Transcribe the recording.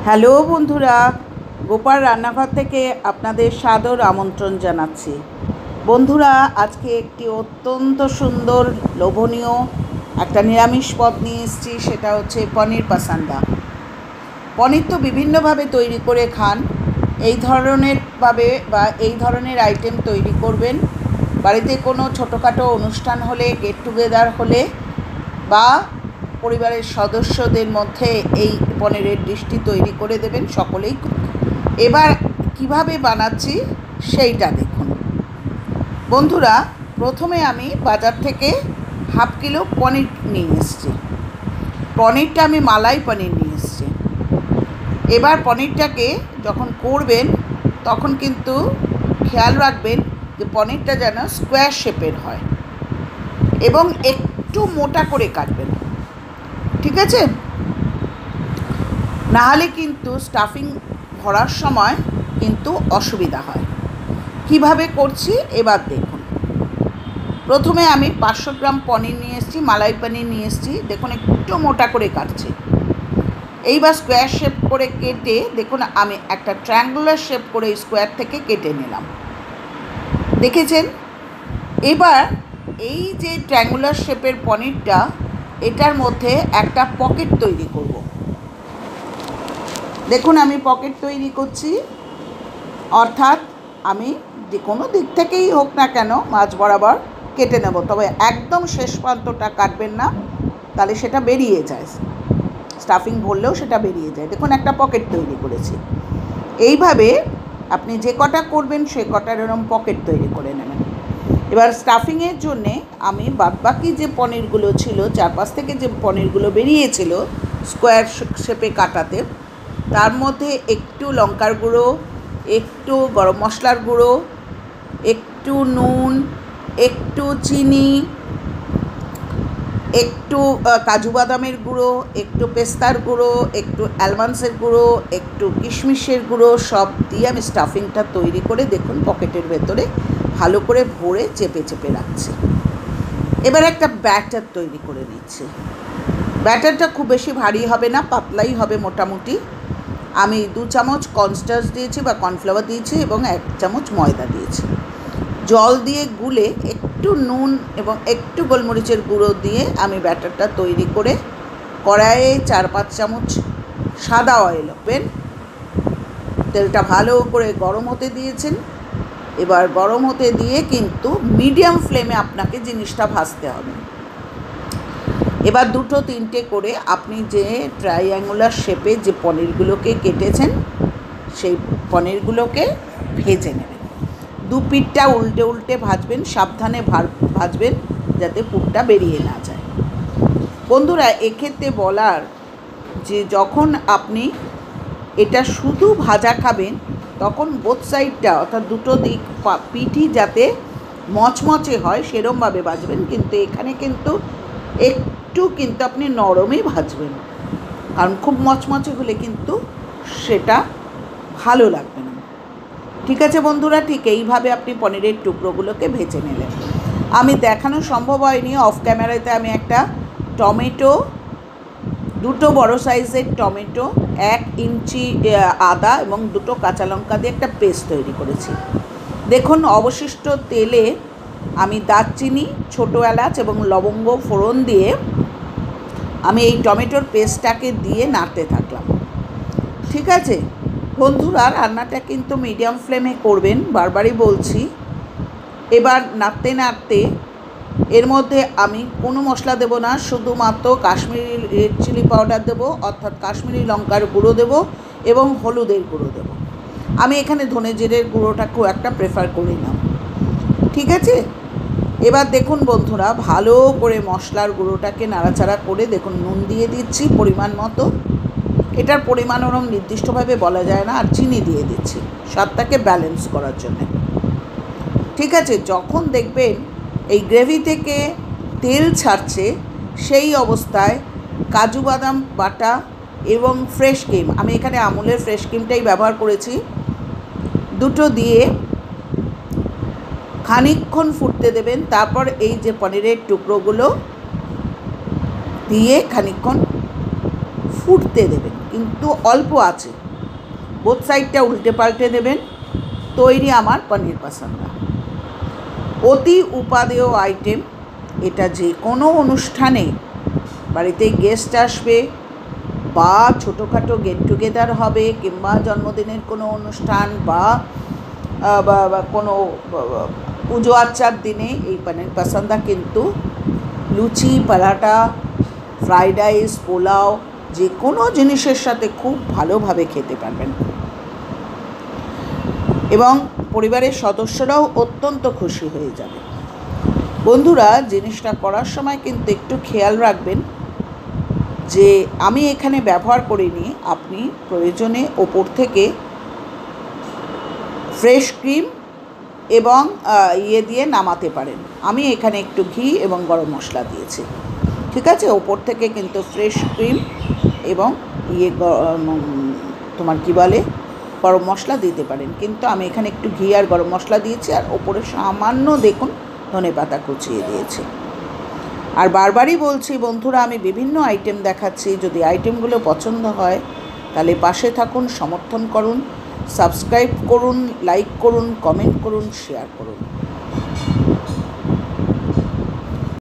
Hello বন্ধুরা, গোপাল রান্নাঘর থেকে আপনাদের সাদর আমন্ত্রণ জানাচ্ছি। বন্ধুরা, আজকে একটি অত্যন্ত সুন্দর লোভনীয় একটা নিরামিষ পদ নিয়ে এসেছি, সেটা হচ্ছে পনির পাসান্ডা। পনির তো বিভিন্নভাবে তৈরি করে খান, এই ধরনের আইটেম তৈরি করবেন বাড়িতে কোনো ছোটোখাটো অনুষ্ঠান হলে, গেট টুগেদার হলে বা পরিবারের সদস্যদের মধ্যে এই পনিরের ডিশটি তৈরি করে দেবেন সকলেই। এবার কিভাবে বানাচ্ছি সেইটা দেখুন। বন্ধুরা, প্রথমে আমি বাজার থেকে হাফ কিলো পনির নিয়ে এসেছি। পনিরটা আমি মালাই পনির নিয়ে এসেছি। এবার পনিরটাকে যখন করবেন তখন কিন্তু খেয়াল রাখবেন যে পনিরটা যেন স্কোয়ার শেপের হয় এবং একটু মোটা করে কাটবেন, ঠিক আছে? নাহলে কিন্তু স্টাফিং ভরার সময় কিন্তু অসুবিধা হয়। কিভাবে করছি এবার দেখুন। প্রথমে আমি 500 গ্রাম পনির নিয়ে এসেছি, মালাই পনির নিয়ে এসেছি। দেখুন একটু মোটা করে কাটছি। এইবার স্কোয়ার শেপ করে কেটে দেখুন আমি একটা ট্রায়াঙ্গুলার শেপ করে স্কোয়ার থেকে কেটে নিলাম, দেখেছেন? এবার এই যে ট্রায়াঙ্গুলার শেপের পনিরটা, এটার মধ্যে একটা পকেট তৈরি করব। দেখুন আমি পকেট তৈরি করছি, অর্থাৎ আমি যে কোনো দিক থেকেই হোক না কেন মাঝ বরাবর কেটে নেব, তবে একদম শেষ প্রান্তটা কাটবেন না, তাহলে সেটা বেরিয়ে যায়, স্টাফিং ভরলেও সেটা বেরিয়ে যায়। দেখুন একটা পকেট তৈরি করেছি। এইভাবে আপনি যে কটা করবেন সে কটার এরকম পকেট তৈরি করে নেবেন। এবার স্টাফিংয়ের জন্যে আমি বাদবাকি যে পনিরগুলো ছিল, চারপাশ থেকে যে পনিরগুলো বেরিয়েছিল স্কোয়ার শেপে কাটাতে, তার মধ্যে একটু লঙ্কার গুঁড়ো, একটু গরম মশলার গুঁড়ো, একটু নুন, একটু চিনি, একটু কাজু বাদামের গুঁড়ো, একটু পেস্তার গুঁড়ো, একটু অ্যালমন্ডসের গুঁড়ো, একটু কিশমিশের গুঁড়ো, সব দিয়ে আমি স্টাফিংটা তৈরি করে দেখুন পকেটের ভেতরে ভালো করে ভরে চেপে চেপে রাখছি। এবার একটা ব্যাটার তৈরি করে নিচ্ছি। ব্যাটারটা খুব বেশি ভারী হবে না, পাতলাই হবে মোটামুটি। আমি 2 চামচ কর্নস্টার্চ দিয়েছি বা কর্নফ্লাওয়ার দিয়েছি এবং 1 চামচ ময়দা দিয়েছি। জল দিয়ে গুলে একটু নুন এবং একটু গোলমরিচের গুঁড়ো দিয়ে আমি ব্যাটারটা তৈরি করে কড়াইয়ে 4-5 চামচ সাদা অয়েল ওপেন, তেলটা ভালো করে গরম হতে দিয়েছেন। এবার গরম হতে দিয়ে কিন্তু মিডিয়াম ফ্লেমে আপনাকে জিনিসটা ভাজতে হবে। এবার 2-3টে করে আপনি যে ট্রায়াঙ্গুলার শেপে যে পনিরগুলোকে কেটেছেন সেই পনিরগুলোকে ভেজে নেবেন। 2 পিঠটা উল্টে উল্টে ভাজবেন, সাবধানে ভাজবেন যাতে পুরটা বেরিয়ে না যায়। বন্ধুরা, এক্ষেত্রে বলার যে যখন আপনি এটা শুধু ভাজা খাবেন তখন বোথ সাইডটা অর্থাৎ দুটো দিক পিঠই যাতে মচমচে হয় সেরমভাবে ভাজবেন, কিন্তু এখানে কিন্তু একটু আপনি নরমই ভাজবেন, কারণ খুব মচমচে হলে কিন্তু সেটা ভালো লাগবে না। ঠিক আছে বন্ধুরা, ঠিক এইভাবে আপনি পনিরের টুকরোগুলোকে ভেজে নিলেন। আমি দেখানো সম্ভব হয়নি, অফ ক্যামেরাতে আমি একটা টমেটো, 2টো বড় সাইজের টমেটো, 1 ইঞ্চি আদা এবং 2টো কাঁচা লঙ্কা দিয়ে একটা পেস্ট তৈরি করেছি। দেখুন অবশিষ্ট তেলে আমি দারচিনি, ছোটো এলাচ এবং লবঙ্গ ফোড়ন দিয়ে আমি এই টমেটোর পেস্টটাকে দিয়ে নাড়তে থাকলাম। ঠিক আছে বন্ধুরা, রান্নাটা কিন্তু মিডিয়াম ফ্লেমে করবেন, বারবারই বলছি। এবার নাড়তে নাড়তে এর মধ্যে আমি কোনো মশলা দেব না, শুধুমাত্র কাশ্মীরি রেড চিলি পাউডার দেব, অর্থাৎ কাশ্মীরি লঙ্কার গুঁড়ো দেব এবং হলুদের গুঁড়ো দেব। আমি এখানে ধনে জিরের গুঁড়োটা খুব একটা প্রেফার করি না, ঠিক আছে? এবার দেখুন বন্ধুরা, ভালো করে মশলার গুঁড়োটাকে নাড়াচাড়া করে দেখুন নুন দিয়ে দিচ্ছি পরিমাণ মতো। এটার পরিমাণ ওরকম নির্দিষ্টভাবে বলা যায় না, আর চিনি দিয়ে দিচ্ছি স্বাদটাকে ব্যালেন্স করার জন্য। ঠিক আছে, যখন দেখবেন এই গ্রেভি থেকে তেল ছাড়ছে সেই অবস্থায় কাজু বাদাম বাটা এবং ফ্রেশ ক্রিম, আমি এখানে আমুলের ফ্রেশ ক্রিমটাই ব্যবহার করেছি, 2টো দিয়ে খানিকক্ষণ ফুটতে দেবেন। তারপর এই যে পনিরের টুকরোগুলো দিয়ে খানিকক্ষণ ফুটতে দেবেন, কিন্তু অল্প আছে, বোথ সাইডটা উল্টে পাল্টে দেবেন। তৈরি আমার পনির পাসান্দা। অতি উপাদেয় আইটেম এটা। যে কোনো অনুষ্ঠানে, বাড়িতে গেস্ট আসবে বা ছোটোখাটো গেট টুগেদার হবে, কিংবা জন্মদিনের কোনো অনুষ্ঠান বা কোনো পুজো আর্চার দিনে এই পনির পাসান্দা কিন্তু লুচি, পরাটা, ফ্রাইড রাইস, পোলাও, যে কোনো জিনিসের সাথে খুব ভালোভাবে খেতে পারবেন এবং পরিবারের সদস্যরাও অত্যন্ত খুশি হয়ে যাবে। বন্ধুরা, জিনিসটা করার সময় কিন্তু একটু খেয়াল রাখবেন যে আমি এখানে ব্যবহার করিনি, আপনি প্রয়োজনে ওপর থেকে ফ্রেশ ক্রিম এবং দিয়ে নামাতে পারেন। আমি এখানে একটু ঘি এবং গরম মশলা দিয়েছি, ঠিক আছে। ওপর থেকে কিন্তু ফ্রেশ ক্রিম এবং তোমার কি বলে গরম মশলা দিতে পারেন, কিন্তু আমি এখানে একটু ঘি আর গরম মশলা দিয়েছি, আর ওপরে সামান্য দেখুন ধনেপাতা কুচিয়ে দিয়েছি। আর বারবারই বলছি বন্ধুরা, আমি বিভিন্ন আইটেম দেখাচ্ছি, যদি আইটেমগুলো পছন্দ হয় তাহলে পাশে থাকুন, সমর্থন করুন, সাবস্ক্রাইব করুন, লাইক করুন, কমেন্ট করুন, শেয়ার করুন।